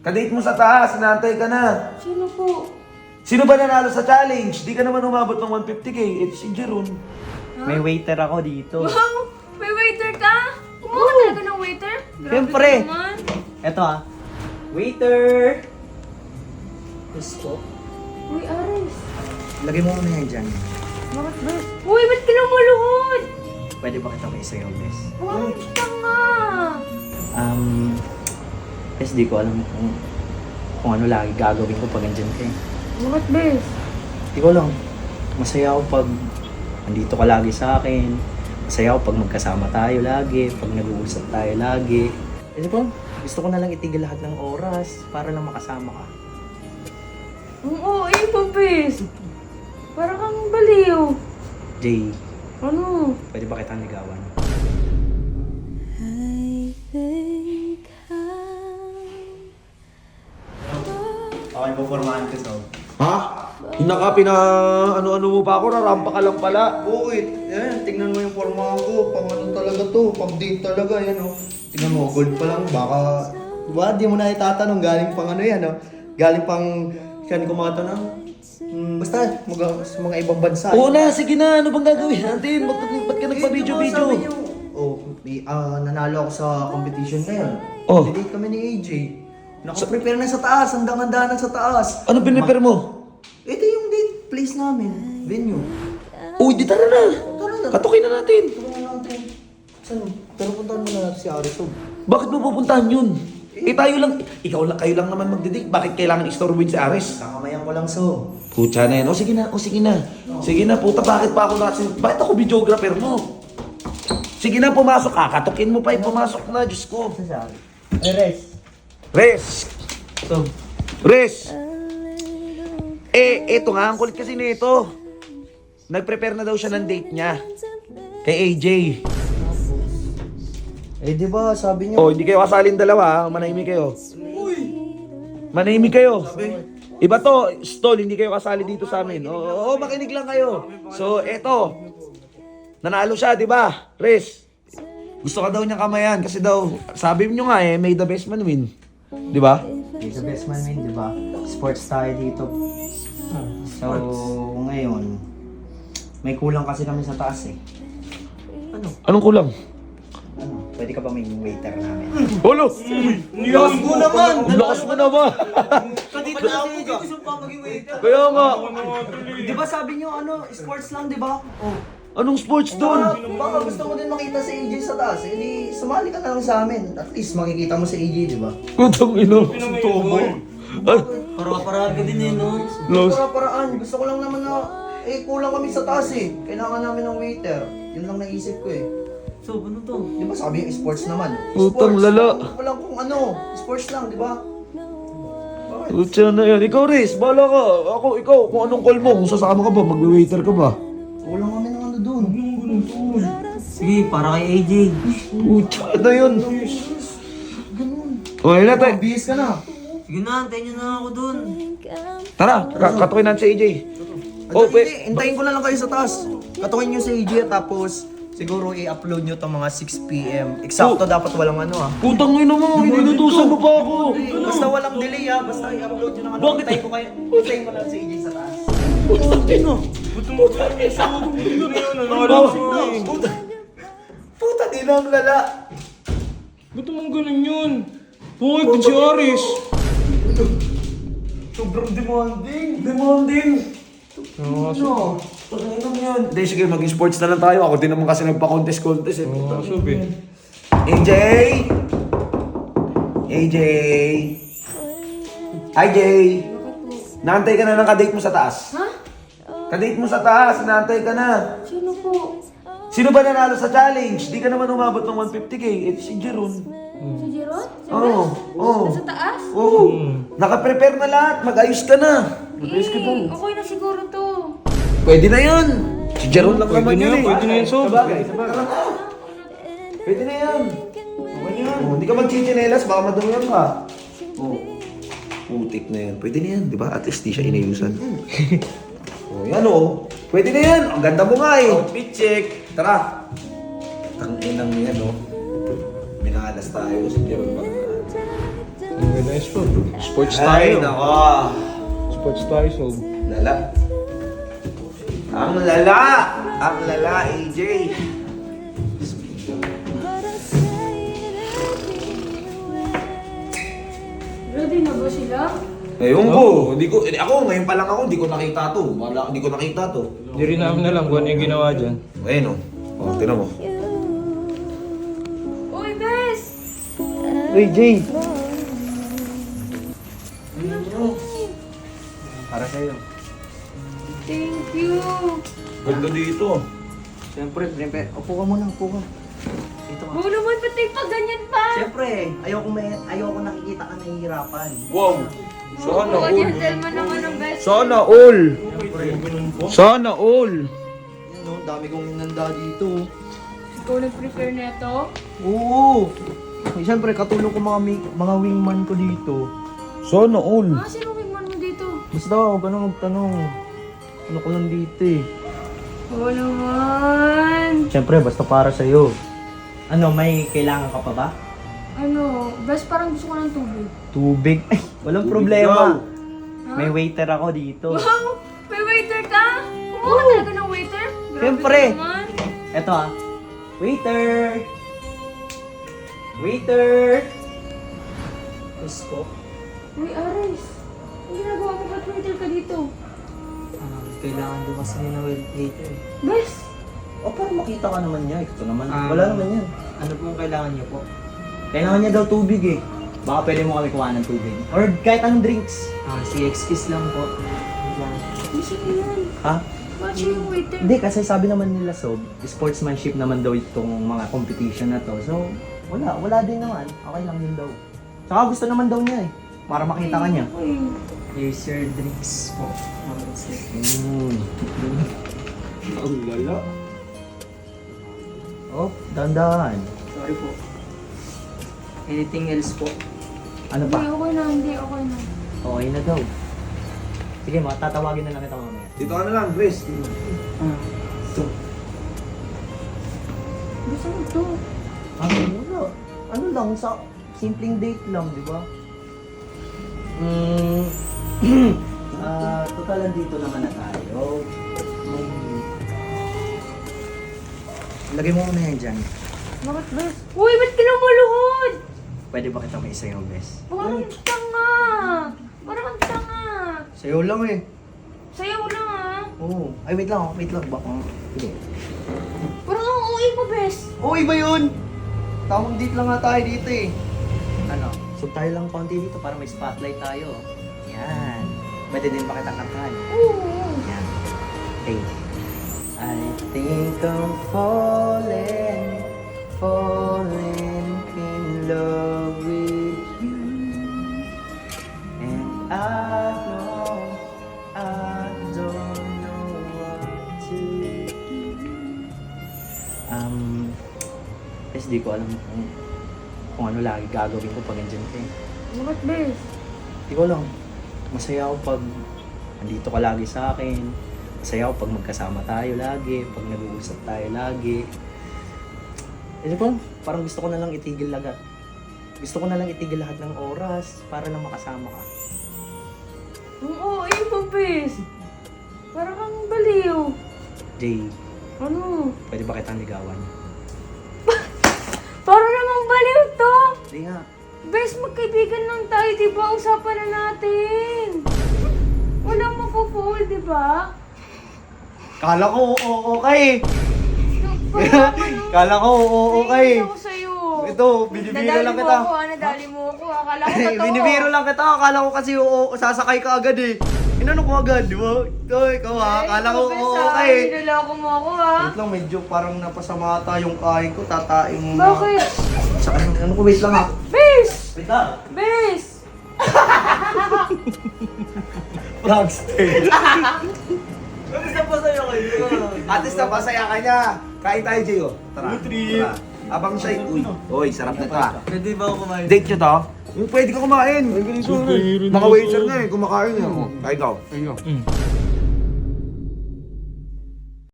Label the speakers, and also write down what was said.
Speaker 1: Kadate mo sa taas, inaantay ka na.
Speaker 2: Sino po?
Speaker 1: Sino ba nanalo sa challenge? Di ka naman umabot ng 150k. Ito si Jeron.
Speaker 3: May waiter ako dito.
Speaker 2: Wow! May waiter ka? Kumuha ka talaga ng waiter? Grabe
Speaker 3: Siyempre.
Speaker 2: ka naman.
Speaker 3: Eto Waiter! Yes po.
Speaker 2: Uy, Aris.
Speaker 3: Lagay mo muna yan dyan.
Speaker 2: Bakit ba? Uy, ba't ka lumuluhod?
Speaker 3: Pwede ba kita may isayaw, Bes?
Speaker 2: Uy, kita nga.
Speaker 3: Bes, di ko alam kung ano lagi gagawin ko pag andyan ka eh.
Speaker 2: Bakit, Bes?
Speaker 3: Di ko lang. Masaya ako pag andito ka lagi sa akin. Masaya ako pag magkasama tayo lagi, pag nag-uusap tayo lagi. Di ba? Gusto ko na lang itigil lahat ng oras para lang makasama ka.
Speaker 2: Oo, pa, Bes. Para kang baliw.
Speaker 3: Jay,
Speaker 2: Ano?
Speaker 3: pwede ba kitang ligawan? Okay, pupormahan ko so.
Speaker 1: Ha? Hinaka, ano-ano mo pa ako, rarampa ka lang pala.
Speaker 4: Bakit? Yan, tingnan mo yung forma ko. Pang ano talaga to, pang date talaga yan oh. Tingnan mo, gold pa lang, baka... Diba, di mo na itatanong, galing pang ano yan oh. Galing pang, saan ko mga tanong? Basta, sa mga ibang bansa.
Speaker 1: Oo na, sige na. Ano bang gagawin natin? Ba't ka nagpa-video-video?
Speaker 4: Oh, nanalo ako sa competition ngayon.
Speaker 1: Oh.
Speaker 4: Date kami ni AJ. Naka-prepare na sa taas, handang-handa na sa taas.
Speaker 1: Ano pinipare mo?
Speaker 4: Ito yung date place namin, venue.
Speaker 1: Uy, di tara na.
Speaker 4: Tara na.
Speaker 1: Katukin na natin.
Speaker 4: Tulungan natin. Saan? Pero puntahan mo na natin si Arisog.
Speaker 1: Bakit mo pupuntahan yun? Tayo lang, kayo lang naman magdidig. Bakit kailangan istorboin si Ares?
Speaker 4: Kakamayan ko lang so.
Speaker 1: Pucha na yan. O sige na, sige na. Sige na, puta, bakit pa ako natin? Bakit ako videographer mo? Sige na, pumasok ka. Katukin mo pa, pumasok na. Diyos ko.
Speaker 4: Saan si Aris? Res.
Speaker 1: Res!
Speaker 4: So,
Speaker 1: Res! Eto nga, ang kulit kasi nito. Nag-prepare na daw siya ng date niya. Kay AJ.
Speaker 4: di ba sabi niyo?
Speaker 1: Oh, hindi kayo kasalin dalawa, ha? Manahimik kayo. Manahimik kayo. Iba to, stall, hindi kayo kasali dito sa amin. Oo, makinig lang kayo. So, eto. Nanalo siya, di ba? Res. Gusto ka daw niyang kamayan kasi daw, sabi niyo nga may the best man win. Di ba?
Speaker 3: He's the best man win, di ba? Sports tayo dito. So, ngayon, may kulang kasi kami sa taas eh.
Speaker 1: Anong kulang?
Speaker 3: Ano, pwede ka ba may waiter namin?
Speaker 1: Holo!
Speaker 4: Lakas mo naman!
Speaker 1: Lakas mo naman!
Speaker 4: Kadito na ako ka. Gusto pa maging waiter.
Speaker 1: Kaya nga,
Speaker 4: Di ba sabi niyo sports lang di ba? Oh.
Speaker 1: anong sports doon?
Speaker 4: Baka gusto mo din makita si AJ sa taas. Eh di, sumali ka na lang sa amin. At least makikita mo si AJ, di ba?
Speaker 1: Putang ino. Tubo.
Speaker 4: Para-paraan ka din eh, no?
Speaker 1: Los.
Speaker 4: Para-paraan. Gusto ko lang naman na, kulang kami sa taas eh. Kailangan namin ng waiter. Yun lang naisip ko eh. So, ano to? Di ba sabi yung sports naman?
Speaker 1: Putang
Speaker 4: Sports.
Speaker 1: lala.
Speaker 4: Walang kung ano. Sports lang, di ba?
Speaker 1: Putya na yan. Ikaw, Riz, bahala ka. Ikaw, kung anong call mo, kung sasama ka ba, mag-waiter ka ba?
Speaker 4: Kulang kami ng ano doon.
Speaker 3: Sige, para kay AJ.
Speaker 1: Putya na yun. Okay na tayo.
Speaker 4: Bihis ka na.
Speaker 3: Sige na, antayin niyo na ako dun.
Speaker 1: Tara, katukin natin si AJ.
Speaker 4: Oh, hindi. Hintayin ko na lang kayo sa taas. Katukin nyo si AJ tapos siguro i-upload nyo itong mga 6 PM. Eksakto dapat walang ano ah.
Speaker 1: Putang ino mo, inutusan mo pa ako.
Speaker 4: Basta walang delay ah. Basta i-upload nyo ng ano.
Speaker 1: Bakit?
Speaker 4: Hintayin ko kayo. Hintayin ko lang si AJ sa taas.
Speaker 1: Putang ino. Puta din ang lala.
Speaker 5: Ba't naman ganun yun? Bakit ba't si Aris?
Speaker 4: Sobrang demanding.
Speaker 1: Demanding. Ano? Putang ino mo yan. Hindi, sige, maging sports na lang tayo. Ako din naman kasi nagpa-contest eh.
Speaker 5: Sabi.
Speaker 1: AJ! AJ! AJ! Naantay ka na ng kadate mo sa taas.
Speaker 2: Ha?
Speaker 1: Kadate mo sa taas, naantay ka na.
Speaker 2: Sino po?
Speaker 1: Sino ba nanalo sa challenge? Di ka naman umabot ng 150k. Ito si Jeron.
Speaker 2: Si Jeron? Si
Speaker 1: Oo. Oo.
Speaker 2: Nasa taas?
Speaker 1: Oo. Naka-prepare na lahat. Mag-ayos ka na. Mag-ayos ka na.
Speaker 2: Okay na siguro to.
Speaker 1: Pwede na yun. Si Jeron lang naman yun eh.
Speaker 5: Pwede na yun, Sob.
Speaker 1: Sabagay. Pwede na yan. Okay na yan. Hindi ka mag-chichinelas, baka madumihan ka. Oo. Putik na yan. Pwede na yan, di ba? At least di siya inayusan. Oh, yan oh. Pwede na yan. Ang ganda mo nga eh. Outfit check. Tara. Tangin lang yan oh. Minalas tayo. Si Jeron pa.
Speaker 5: Ang ganda yung Sports
Speaker 1: Ay,
Speaker 5: tayo.
Speaker 1: nako.
Speaker 5: Sports tayo, so.
Speaker 1: Lala. Ang lala! Ang lala, AJ.
Speaker 2: Ready na ba sila?
Speaker 1: Ayun ko. Ako, ngayon pa lang ako, hindi ko nakita to. Hindi ko nakita to.
Speaker 5: Hindi rin namin alam kung ano yung ginawa dyan.
Speaker 1: Ayun o. Oh, tinan mo.
Speaker 2: Uy, Bes!
Speaker 3: Uy, Jay! Para sa'yo.
Speaker 2: Thank you!
Speaker 1: Ganda dito.
Speaker 3: Siyempre, upo ka muna, upo ka. Dito ka.
Speaker 2: Oo naman, pati pa ganyan pa!
Speaker 3: Siyempre, ayoko nakikita ka nahihirapan.
Speaker 1: Wow. Sana
Speaker 2: Oo,
Speaker 1: all.
Speaker 2: gentleman naman ang best.
Speaker 1: Sana all. Sana all.
Speaker 4: Yan o, dami kong inanda dito.
Speaker 2: Ikaw nag-prepare nito?
Speaker 3: Oo! Siyempre, katulong ko mga wingman ko dito.
Speaker 1: Sana all.
Speaker 2: Ah, sino wingman mo dito?
Speaker 3: Basta, huwag ka na magtanong. Ano ko lang dito eh.
Speaker 2: Oo naman!
Speaker 3: Siyempre, basta para sa'yo. Ano, may kailangan ka pa ba?
Speaker 2: Ano, best parang gusto ko ng tubig.
Speaker 3: Tubig? Ay, walang
Speaker 1: Tubig
Speaker 3: problema.
Speaker 1: daw.
Speaker 3: May waiter ako dito.
Speaker 2: Wow! May waiter ka? Kumuha ka talaga ng waiter? Grabe
Speaker 3: Siyempre.
Speaker 2: ka naman.
Speaker 3: Eto ah. Waiter! Waiter! Yes po.
Speaker 2: Uy, Aris. Ang ginagawa mo, ba't waiter ka dito?
Speaker 3: Kailangan doon kasi na waiter.
Speaker 2: Best!
Speaker 3: O, para makita ka naman niya. Ito naman.
Speaker 6: Ah.
Speaker 3: Wala naman yan.
Speaker 6: Ano pong kailangan niyo po?
Speaker 3: Kailangan niya daw tubig eh. Baka pwede mo kami kuha ng tubig. Or kahit anong drinks.
Speaker 6: Si Excuse lang po.
Speaker 2: Gusto ko yan.
Speaker 3: Ha?
Speaker 2: Bakit siya yung waiter?
Speaker 3: Hindi, kasi sabi naman nila Sob, sportsmanship naman daw itong mga competition na to. So, wala din naman. Okay lang yun daw. Saka gusto naman daw niya eh. Para makita ka niya.
Speaker 2: Uy,
Speaker 6: Here's your drinks po.
Speaker 1: Ang lala.
Speaker 3: Oh, dandan.
Speaker 6: Sorry po. Anything else po?
Speaker 3: Ano
Speaker 2: hindi,
Speaker 3: pa?
Speaker 2: okay na, hindi, okay na.
Speaker 3: Okay na daw. Sige, tatawagin na lang kita mamaya.
Speaker 1: Dito ka na lang, Chris.
Speaker 2: Gusto mo to.
Speaker 3: Wala. Ano lang, sa simpleng date lang, di ba? Total dito naman na tayo. Lagay mo muna yan dyan.
Speaker 2: Bakit, best? Uy, ba't ka lumuluhod?
Speaker 3: Pwede ba kita may isayaw, bes?
Speaker 2: Parang tanga. Parang ang tanga.
Speaker 4: Sa'yo lang eh.
Speaker 2: Sayaw lang ah.
Speaker 3: Oo. Ay, wait lang. Baka. Sige.
Speaker 2: Parang ang uwi mo, best.
Speaker 4: Oo, iba yun. Tamang date lang nga tayo dito eh.
Speaker 3: Ano? So tayo lang konti dito para may spotlight tayo. Yan. Pwede din ba kita kantahan?
Speaker 2: Oo.
Speaker 3: Yan. Hey. I think I'm falling in love with you. And I don't know what to do. Guys, di ko alam kung ano lagi gagawin ko pag andyan ka eh.
Speaker 2: Bakit, best?
Speaker 3: Di ko lang. Masaya ako pag andito ka lagi sa akin. Masaya ako pag magkasama tayo lagi, pag nag-uusap tayo lagi. Di ko, parang gusto ko na lang itigil lahat. Gusto ko na lang itigil lahat ng oras para lang makasama ka.
Speaker 2: Oo, ayun mo, best. Parang kang baliw.
Speaker 3: Jay,
Speaker 2: Ano?
Speaker 3: pwede ba kitang ligawan?
Speaker 2: Parang namang baliw to.
Speaker 3: Hindi nga.
Speaker 2: Best, magkaibigan lang tayo, di ba? Usapan na natin. Walang mapo-fall, di ba?
Speaker 4: Kala ko oo ka eh.
Speaker 2: Parang
Speaker 4: Kala ko oo ka eh.
Speaker 2: Naiinis ako sa'yo.
Speaker 4: Ito, binibiro lang kita.
Speaker 2: Nadali mo ako. Akala ko totoo.
Speaker 4: Binibiro lang kita. Akala ko kasi oo, sasakay ka agad eh. Inano ko agad, di ba? Ito, ikaw ha. Akala ko oo ka eh.
Speaker 2: Niloloko mo ako ha.
Speaker 4: Wait lang, medyo parang napasama ata yung kain ko. Tatain mo na.
Speaker 2: Bakit?
Speaker 4: Sa ano ko, wait lang ha.
Speaker 2: Bes!
Speaker 3: Wait lang!
Speaker 2: Bes!
Speaker 4: Prankster.
Speaker 3: Gusto po sa'yo kayo.
Speaker 1: At least napasaya ka niya. Kain tayo, Jay. Oh. Tara. Tara. Abang siya. Uy, sarap na ito ah.
Speaker 6: Pwede ba ako kumain?
Speaker 1: Date nyo to? Yung pwede ka kumain. Mga waiter nga eh, kumakain eh. Kahit ikaw.
Speaker 5: Ayun.